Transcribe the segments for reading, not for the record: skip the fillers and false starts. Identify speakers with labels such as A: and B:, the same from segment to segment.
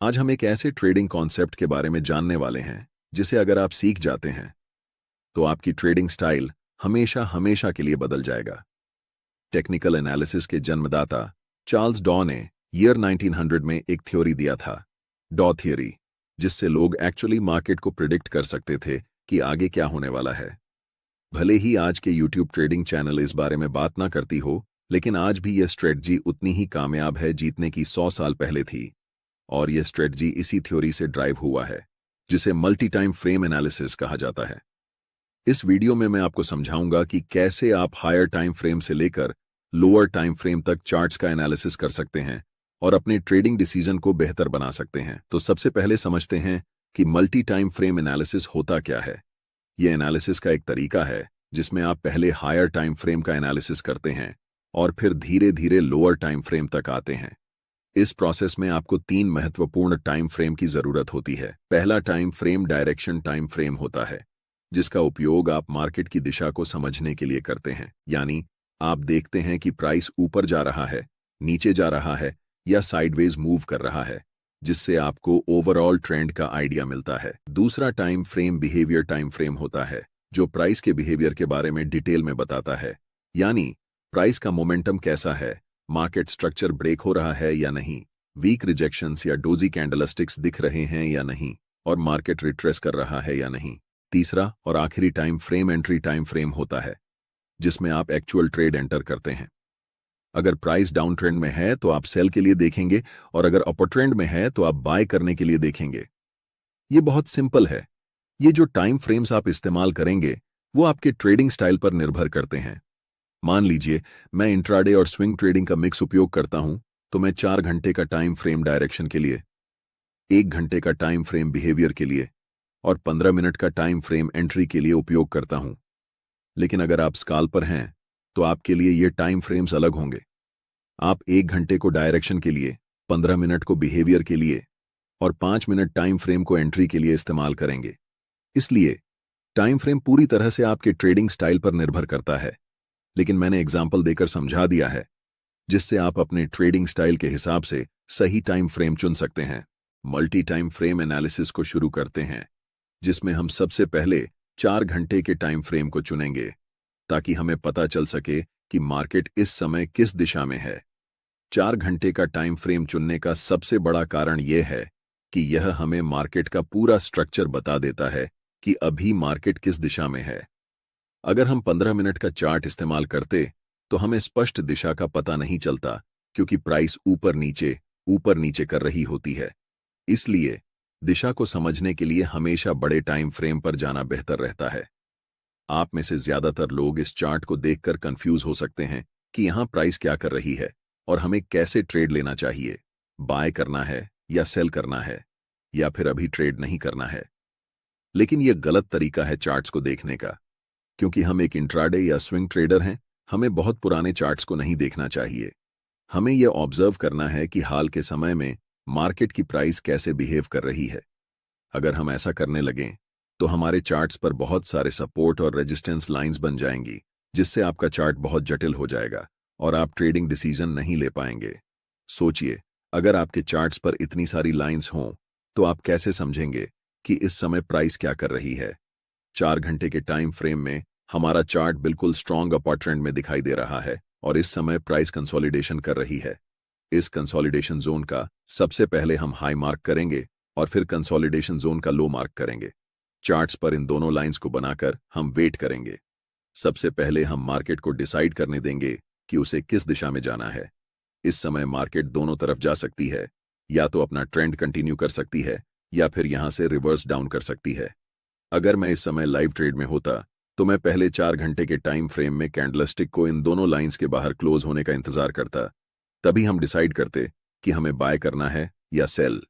A: आज हम एक ऐसे ट्रेडिंग कॉन्सेप्ट के बारे में जानने वाले हैं जिसे अगर आप सीख जाते हैं तो आपकी ट्रेडिंग स्टाइल हमेशा हमेशा के लिए बदल जाएगा। टेक्निकल एनालिसिस के जन्मदाता चार्ल्स डॉ ने ईयर 1900 में एक थ्योरी दिया था, डॉ थ्योरी, जिससे लोग एक्चुअली मार्केट को प्रिडिक्ट कर सकते थे कि आगे क्या होने वाला है। भले ही आज के यूट्यूब ट्रेडिंग चैनल इस बारे में बात ना करती हो, लेकिन आज भी यह स्ट्रेटजी उतनी ही कामयाब है जीतने की 100 साल पहले थी। और यह स्ट्रेटजी इसी थ्योरी से ड्राइव हुआ है, जिसे मल्टी टाइम फ्रेम एनालिसिस कहा जाता है। इस वीडियो में मैं आपको समझाऊंगा कि कैसे आप हायर टाइम फ्रेम से लेकर लोअर टाइम फ्रेम तक चार्ट्स का एनालिसिस कर सकते हैं और अपने ट्रेडिंग डिसीजन को बेहतर बना सकते हैं। तो सबसे पहले समझते हैं कि मल्टी टाइम फ्रेम एनालिसिस होता क्या है। यह एनालिसिस का एक तरीका है जिसमें आप पहले हायर टाइम फ्रेम का एनालिसिस करते हैं और फिर धीरे धीरे लोअर टाइम फ्रेम तक आते हैं। इस प्रोसेस में आपको 3 महत्वपूर्ण टाइम फ्रेम की जरूरत होती है। पहला time frame direction time frame होता है, जिसका उपयोग आप मार्केट की दिशा को समझने के लिए करते हैं। यानी आप देखते हैं कि प्राइस ऊपर जा रहा है, नीचे जा रहा है या साइडवेज मूव कर रहा है, जिससे आपको ओवरऑल ट्रेंड का आइडिया मिलता है। दूसरा time frame behaviour time frame होता है, जो प्राइस के बिहेवियर के बारे में डिटेल में बताता है। यानी प्राइस का मोमेंटम कैसा है, मार्केट स्ट्रक्चर ब्रेक हो रहा है या नहीं, वीक रिजेक्शंस या डोजी कैंडलस्टिक्स दिख रहे हैं या नहीं, और मार्केट रिट्रेस कर रहा है या नहीं। तीसरा और आखिरी time frame entry time frame होता है, जिसमें आप एक्चुअल ट्रेड एंटर करते हैं। अगर प्राइस डाउन ट्रेंड में है तो आप सेल के लिए देखेंगे, और अगर अपर ट्रेंड में है तो आप बाय करने के लिए देखेंगे। ये बहुत सिंपल है। ये जो टाइम फ्रेम्स आप इस्तेमाल करेंगे वो आपके ट्रेडिंग स्टाइल पर निर्भर करते हैं। मान लीजिए मैं इंट्राडे और स्विंग ट्रेडिंग का मिक्स उपयोग करता हूं, तो मैं 4 घंटे का टाइम फ्रेम डायरेक्शन के लिए, 1 घंटे का टाइम फ्रेम बिहेवियर के लिए और 15 मिनट का टाइम फ्रेम एंट्री के लिए उपयोग करता हूं। लेकिन अगर आप स्काल्पर हैं तो आपके लिए ये टाइम फ्रेम्स अलग होंगे। आप 1 घंटे को डायरेक्शन के लिए, 15 मिनट को बिहेवियर के लिए और 5 मिनट टाइम फ्रेम को एंट्री के लिए इस्तेमाल करेंगे। इसलिए टाइम फ्रेम पूरी तरह से आपके ट्रेडिंग स्टाइल पर निर्भर करता है, लेकिन मैंने एग्जाम्पल देकर समझा दिया है, जिससे आप अपने ट्रेडिंग स्टाइल के हिसाब से सही टाइम फ्रेम चुन सकते हैं। मल्टी टाइम फ्रेम एनालिसिस को शुरू करते हैं, जिसमें हम सबसे पहले 4 घंटे के टाइम फ्रेम को चुनेंगे, ताकि हमें पता चल सके कि मार्केट इस समय किस दिशा में है। 4 घंटे का टाइम फ्रेम चुनने का सबसे बड़ा कारण यह है कि यह हमें मार्केट का पूरा स्ट्रक्चर बता देता है कि अभी मार्केट किस दिशा में है। अगर हम 15 मिनट का चार्ट इस्तेमाल करते तो हमें स्पष्ट दिशा का पता नहीं चलता, क्योंकि प्राइस ऊपर नीचे कर रही होती है। इसलिए दिशा को समझने के लिए हमेशा बड़े टाइम फ्रेम पर जाना बेहतर रहता है। आप में से ज्यादातर लोग इस चार्ट को देखकर कंफ्यूज हो सकते हैं कि यहां प्राइस क्या कर रही है और हमें कैसे ट्रेड लेना चाहिए, बाय करना है या सेल करना है, या फिर अभी ट्रेड नहीं करना है। लेकिन यह गलत तरीका है चार्ट्स को देखने का, क्योंकि हम एक इंट्राडे या स्विंग ट्रेडर हैं। हमें बहुत पुराने चार्ट्स को नहीं देखना चाहिए। हमें यह ऑब्जर्व करना है कि हाल के समय में मार्केट की प्राइस कैसे बिहेव कर रही है। अगर हम ऐसा करने लगें तो हमारे चार्ट्स पर बहुत सारे सपोर्ट और रेजिस्टेंस लाइंस बन जाएंगी, जिससे आपका चार्ट बहुत जटिल हो जाएगा और आप ट्रेडिंग डिसीजन नहीं ले पाएंगे। सोचिए, अगर आपके चार्ट्स पर इतनी सारी लाइंस हों तो आप कैसे समझेंगे कि इस समय प्राइस क्या कर रही है। 4 घंटे के टाइम फ्रेम में हमारा चार्ट बिल्कुल स्ट्रॉन्ग अपर ट्रेंड में दिखाई दे रहा है और इस समय प्राइस कंसोलिडेशन कर रही है। इस कंसोलिडेशन जोन का सबसे पहले हम हाई मार्क करेंगे और फिर कंसोलिडेशन जोन का लो मार्क करेंगे। चार्ट्स पर इन दोनों लाइंस को बनाकर हम वेट करेंगे। सबसे पहले हम मार्केट को डिसाइड करने देंगे कि उसे किस दिशा में जाना है। इस समय मार्केट दोनों तरफ जा सकती है, या तो अपना ट्रेंड कंटिन्यू कर सकती है या फिर यहां से रिवर्स डाउन कर सकती है। अगर मैं इस समय लाइव ट्रेड में होता तो मैं पहले 4 घंटे के टाइम फ्रेम में कैंडलस्टिक को इन दोनों लाइंस के बाहर क्लोज होने का इंतजार करता। तभी हम डिसाइड करते कि हमें बाय करना है या सेल।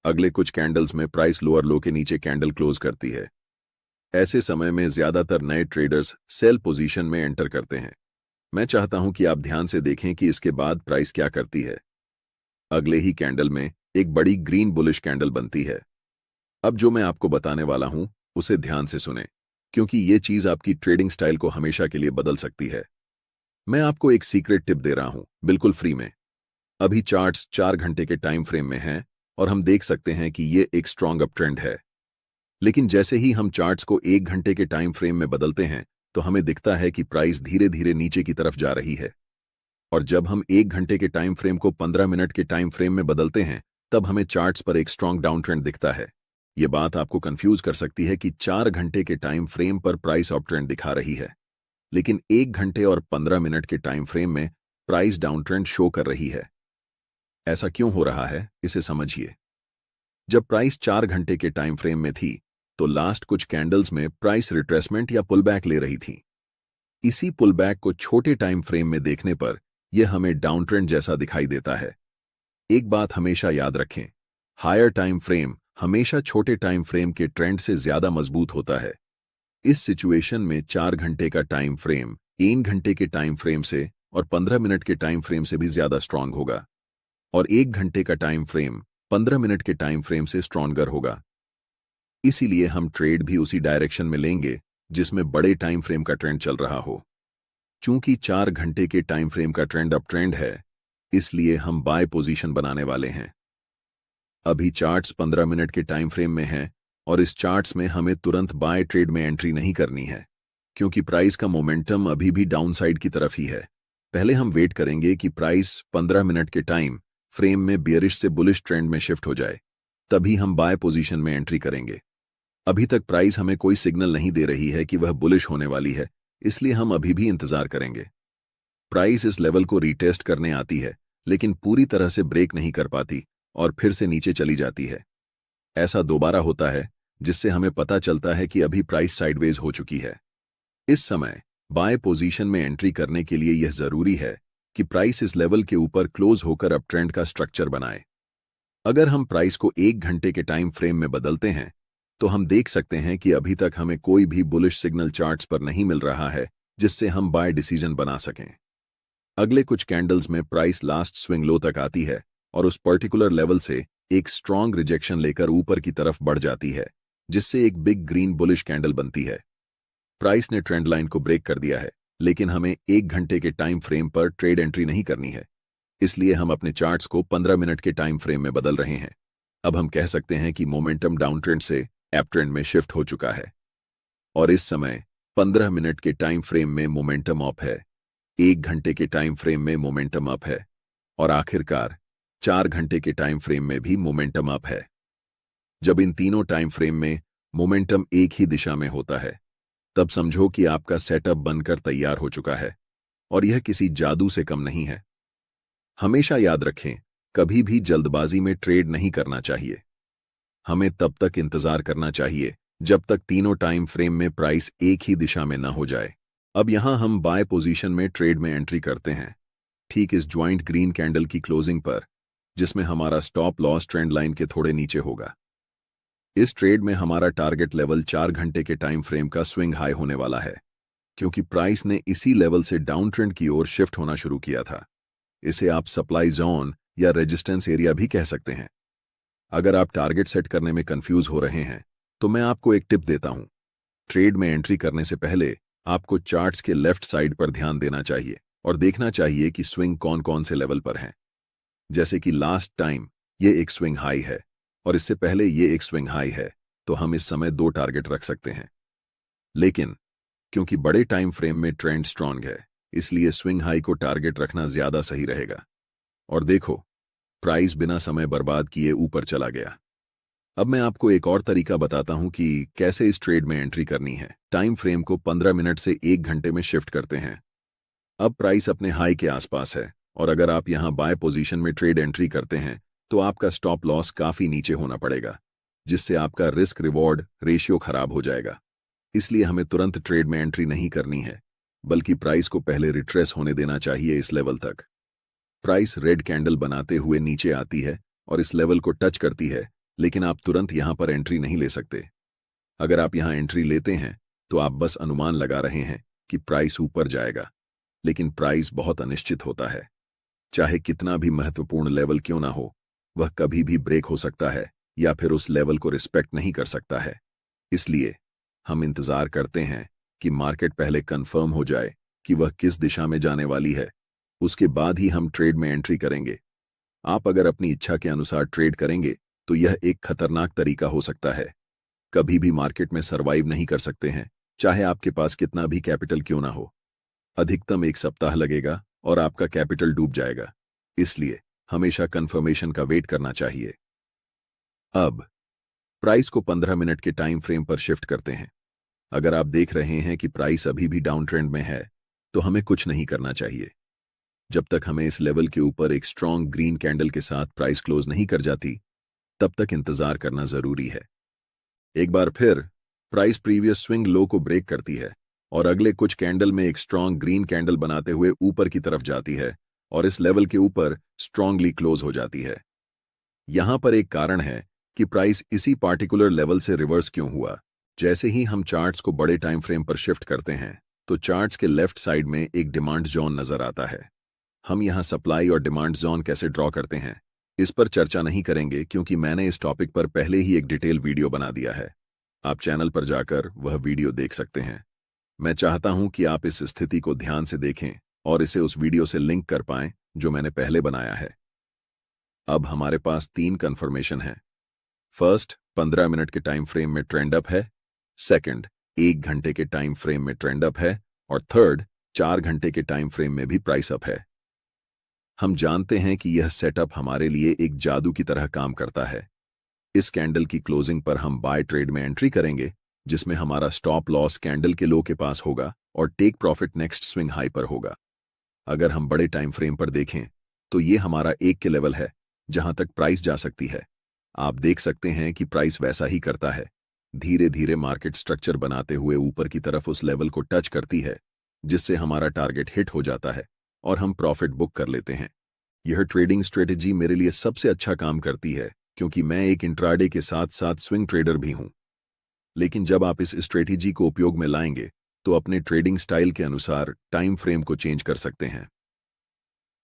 A: अगले कुछ कैंडल्स में प्राइस लोअर लो के नीचे कैंडल क्लोज करती है। ऐसे समय में ज्यादातर नए ट्रेडर्स सेल पोजीशन में एंटर करते हैं। मैं चाहता हूं कि आप ध्यान से देखें कि इसके बाद प्राइस क्या करती है। अगले ही कैंडल में एक बड़ी ग्रीन बुलिश कैंडल बनती है। अब जो मैं आपको बताने वाला हूं उसे ध्यान से सुनें, क्योंकि ये चीज आपकी ट्रेडिंग स्टाइल को हमेशा के लिए बदल सकती है। मैं आपको एक सीक्रेट टिप दे रहा हूं, बिल्कुल फ्री में। अभी चार्ट्स 4 घंटे के टाइम फ्रेम में हैं और हम देख सकते हैं कि ये एक स्ट्रॉन्ग अप ट्रेंड है। लेकिन जैसे ही हम चार्ट्स को 1 घंटे के टाइम फ्रेम में बदलते हैं तो हमें दिखता है कि प्राइस धीरे धीरे नीचे की तरफ जा रही है। और जब हम 1 घंटे के टाइम फ्रेम को 15 मिनट के टाइम फ्रेम में बदलते हैं तब हमें चार्ट्स पर एक स्ट्रॉन्ग डाउन ट्रेंड दिखता है। ये बात आपको कंफ्यूज कर सकती है कि 4 घंटे के टाइम फ्रेम पर प्राइस अप ट्रेंड दिखा रही है, लेकिन 1 घंटे और 15 मिनट के टाइम फ्रेम में प्राइस डाउन ट्रेंड शो कर रही है। ऐसा क्यों हो रहा है, इसे समझिए। जब प्राइस 4 घंटे के टाइम फ्रेम में थी तो लास्ट कुछ कैंडल्स में प्राइस रिट्रेसमेंट या पुलबैक ले रही थी। इसी पुलबैक को छोटे टाइम फ्रेम में देखने पर यह हमें डाउन ट्रेंड जैसा दिखाई देता है। एक बात हमेशा याद रखें, हायर टाइम फ्रेम हमेशा छोटे टाइम फ्रेम के ट्रेंड से ज्यादा मजबूत होता है। इस सिचुएशन में 4 घंटे का टाइम फ्रेम 1 घंटे के टाइम फ्रेम से और 15 मिनट के टाइम फ्रेम से भी ज्यादा स्ट्रांग होगा, और 1 घंटे का टाइम फ्रेम 15 मिनट के टाइम फ्रेम से स्ट्रॉन्गर होगा। इसीलिए हम ट्रेड भी उसी डायरेक्शन में लेंगे जिसमें बड़े टाइम फ्रेम का ट्रेंड चल रहा हो। चूंकि 4 घंटे के टाइम फ्रेम का ट्रेंड अप ट्रेंड है, इसलिए हम बाय पोजीशन बनाने वाले हैं। अभी चार्ट्स 15 मिनट के टाइम फ्रेम में हैं और इस चार्ट्स में हमें तुरंत बाय ट्रेड में एंट्री नहीं करनी है, क्योंकि प्राइस का मोमेंटम अभी भी डाउन साइड की तरफ ही है। पहले हम वेट करेंगे कि प्राइस 15 मिनट के टाइम फ्रेम में बियरिश से बुलिश ट्रेंड में शिफ्ट हो जाए, तभी हम बाय पोजीशन में एंट्री करेंगे। अभी तक प्राइस हमें कोई सिग्नल नहीं दे रही है कि वह बुलिश होने वाली है, इसलिए हम अभी भी इंतजार करेंगे। प्राइस इस लेवल को रीटेस्ट करने आती है, लेकिन पूरी तरह से ब्रेक नहीं कर पाती और फिर से नीचे चली जाती है। ऐसा दोबारा होता है, जिससे हमें पता चलता है कि अभी प्राइस साइडवेज हो चुकी है। इस समय बाय पोजीशन में एंट्री करने के लिए यह जरूरी है कि प्राइस इस लेवल के ऊपर क्लोज होकर अप ट्रेंड का स्ट्रक्चर बनाए। अगर हम प्राइस को 1 घंटे के टाइम फ्रेम में बदलते हैं तो हम देख सकते हैं कि अभी तक हमें कोई भी बुलिश सिग्नल चार्ट्स पर नहीं मिल रहा है जिससे हम बाय डिसीजन बना सकें। अगले कुछ कैंडल्स में प्राइस लास्ट स्विंग लो तक आती है और उस पर्टिकुलर लेवल से एक स्ट्रॉन्ग रिजेक्शन लेकर ऊपर की तरफ बढ़ जाती है, जिससे एक बिग ग्रीन बुलिश कैंडल बनती है। प्राइस ने ट्रेंड लाइन को ब्रेक कर दिया है, लेकिन हमें 1 घंटे के टाइम फ्रेम पर ट्रेड एंट्री नहीं करनी है, इसलिए हम अपने चार्ट्स को 15 मिनट के टाइम फ्रेम में बदल रहे हैं। अब हम कह सकते हैं कि मोमेंटम डाउन ट्रेंड से अप ट्रेंड में शिफ्ट हो चुका है और इस समय 15 मिनट के टाइम फ्रेम में मोमेंटम अप है, 1 घंटे के टाइम फ्रेम में मोमेंटम अप है और आखिरकार 4 घंटे के टाइम फ्रेम में भी मोमेंटम अप है। जब इन तीनों टाइम फ्रेम में मोमेंटम एक ही दिशा में होता है, तब समझो कि आपका सेटअप बनकर तैयार हो चुका है और यह किसी जादू से कम नहीं है। हमेशा याद रखें, कभी भी जल्दबाजी में ट्रेड नहीं करना चाहिए। हमें तब तक इंतजार करना चाहिए जब तक तीनों टाइम फ्रेम में प्राइस एक ही दिशा में न हो जाए। अब यहां हम बाय पोजीशन में ट्रेड में एंट्री करते हैं, ठीक इस ज्वाइंट ग्रीन कैंडल की क्लोजिंग पर, जिसमें हमारा स्टॉप लॉस ट्रेंड लाइन के थोड़े नीचे होगा। इस ट्रेड में हमारा टारगेट लेवल 4 घंटे के टाइम फ्रेम का स्विंग हाई होने वाला है, क्योंकि प्राइस ने इसी लेवल से डाउन ट्रेंड की ओर शिफ्ट होना शुरू किया था। इसे आप सप्लाई जोन या रेजिस्टेंस एरिया भी कह सकते हैं। अगर आप टारगेट सेट करने में कंफ्यूज हो रहे हैं तो मैं आपको एक टिप देता हूं। ट्रेड में एंट्री करने से पहले आपको चार्ट्स के लेफ्ट साइड पर ध्यान देना चाहिए और देखना चाहिए कि स्विंग कौन कौन से लेवल पर हैं। जैसे कि लास्ट टाइम ये एक स्विंग हाई है और इससे पहले ये एक स्विंग हाई है, तो हम इस समय 2 टारगेट रख सकते हैं। लेकिन क्योंकि बड़े टाइम फ्रेम में ट्रेंड स्ट्रांग है, इसलिए स्विंग हाई को टारगेट रखना ज्यादा सही रहेगा। और देखो, प्राइस बिना समय बर्बाद किए ऊपर चला गया। अब मैं आपको एक और तरीका बताता हूं कि कैसे इस ट्रेड में एंट्री करनी है। टाइम फ्रेम को 15 मिनट से 1 घंटे में शिफ्ट करते हैं। अब प्राइस अपने हाई के आसपास है और अगर आप यहां बाय पोजीशन में ट्रेड एंट्री करते हैं तो आपका स्टॉप लॉस काफी नीचे होना पड़ेगा, जिससे आपका रिस्क रिवॉर्ड रेशियो खराब हो जाएगा। इसलिए हमें तुरंत ट्रेड में एंट्री नहीं करनी है, बल्कि प्राइस को पहले रिट्रेस होने देना चाहिए इस लेवल तक। प्राइस रेड कैंडल बनाते हुए नीचे आती है और इस लेवल को टच करती है, लेकिन आप तुरंत यहां पर एंट्री नहीं ले सकते। अगर आप यहां एंट्री लेते हैं तो आप बस अनुमान लगा रहे हैं कि प्राइस ऊपर जाएगा, लेकिन प्राइस बहुत अनिश्चित होता है। चाहे कितना भी महत्वपूर्ण लेवल क्यों ना हो, वह कभी भी ब्रेक हो सकता है या फिर उस लेवल को रिस्पेक्ट नहीं कर सकता है। इसलिए हम इंतजार करते हैं कि मार्केट पहले कंफर्म हो जाए कि वह किस दिशा में जाने वाली है, उसके बाद ही हम ट्रेड में एंट्री करेंगे। आप अगर अपनी इच्छा के अनुसार ट्रेड करेंगे तो यह एक खतरनाक तरीका हो सकता है। कभी भी मार्केट में सरवाइव नहीं कर सकते हैं, चाहे आपके पास कितना भी कैपिटल क्यों ना हो। अधिकतम 1 सप्ताह लगेगा और आपका कैपिटल डूब जाएगा। इसलिए हमेशा कंफर्मेशन का वेट करना चाहिए। अब प्राइस को 15 मिनट के टाइम फ्रेम पर शिफ्ट करते हैं। अगर आप देख रहे हैं कि प्राइस अभी भी डाउन ट्रेंड में है, तो हमें कुछ नहीं करना चाहिए। जब तक हमें इस लेवल के ऊपर एक स्ट्रॉन्ग ग्रीन कैंडल के साथ प्राइस क्लोज नहीं कर जाती, तब तक इंतजार करना जरूरी है। एक बार फिर प्राइस प्रीवियस स्विंग लो को ब्रेक करती है और अगले कुछ कैंडल में एक स्ट्रॉन्ग ग्रीन कैंडल बनाते हुए ऊपर की तरफ जाती है और इस लेवल के ऊपर स्ट्रांगली क्लोज हो जाती है। यहां पर एक कारण है कि प्राइस इसी पार्टिकुलर लेवल से रिवर्स क्यों हुआ। जैसे ही हम चार्ट्स को बड़े टाइम फ्रेम पर शिफ्ट करते हैं, तो चार्ट्स के लेफ्ट साइड में एक डिमांड जोन नजर आता है। हम यहां सप्लाई और डिमांड जोन कैसे ड्रॉ करते हैं, इस पर चर्चा नहीं करेंगे क्योंकि मैंने इस टॉपिक पर पहले ही एक डिटेल वीडियो बना दिया है। आप चैनल पर जाकर वह वीडियो देख सकते हैं। मैं चाहता हूं कि आप इस स्थिति को ध्यान से देखें और इसे उस वीडियो से लिंक कर पाएं जो मैंने पहले बनाया है। अब हमारे पास 3 कंफर्मेशन हैं। फर्स्ट, 15 मिनट के टाइम फ्रेम में ट्रेंड अप है। सेकंड, 1 घंटे के टाइम फ्रेम में ट्रेंड अप है। और थर्ड, 4 घंटे के टाइम फ्रेम में भी प्राइस अप है। हम जानते हैं कि यह सेटअप हमारे लिए एक जादू की तरह काम करता है। इस कैंडल की क्लोजिंग पर हम बाय ट्रेड में एंट्री करेंगे, जिसमें हमारा स्टॉप लॉस कैंडल के लो के पास होगा और take profit next swing high पर होगा। अगर हम बड़े टाइम फ्रेम पर देखें, तो ये हमारा 1 के लेवल है जहां तक प्राइस जा सकती है। आप देख सकते हैं कि प्राइस वैसा ही करता है, धीरे धीरे मार्केट स्ट्रक्चर बनाते हुए ऊपर की तरफ उस लेवल को टच करती है, जिससे हमारा टारगेट हिट हो जाता है और हम प्रॉफिट बुक कर लेते हैं। यह ट्रेडिंग स्ट्रेटेजी मेरे लिए सबसे अच्छा काम करती है क्योंकि मैं एक इंट्राडे के साथ साथ स्विंग ट्रेडर भी हूं। लेकिन जब आप इस स्ट्रेटेजी को उपयोग में लाएंगे, तो अपने ट्रेडिंग स्टाइल के अनुसार टाइम फ्रेम को चेंज कर सकते हैं।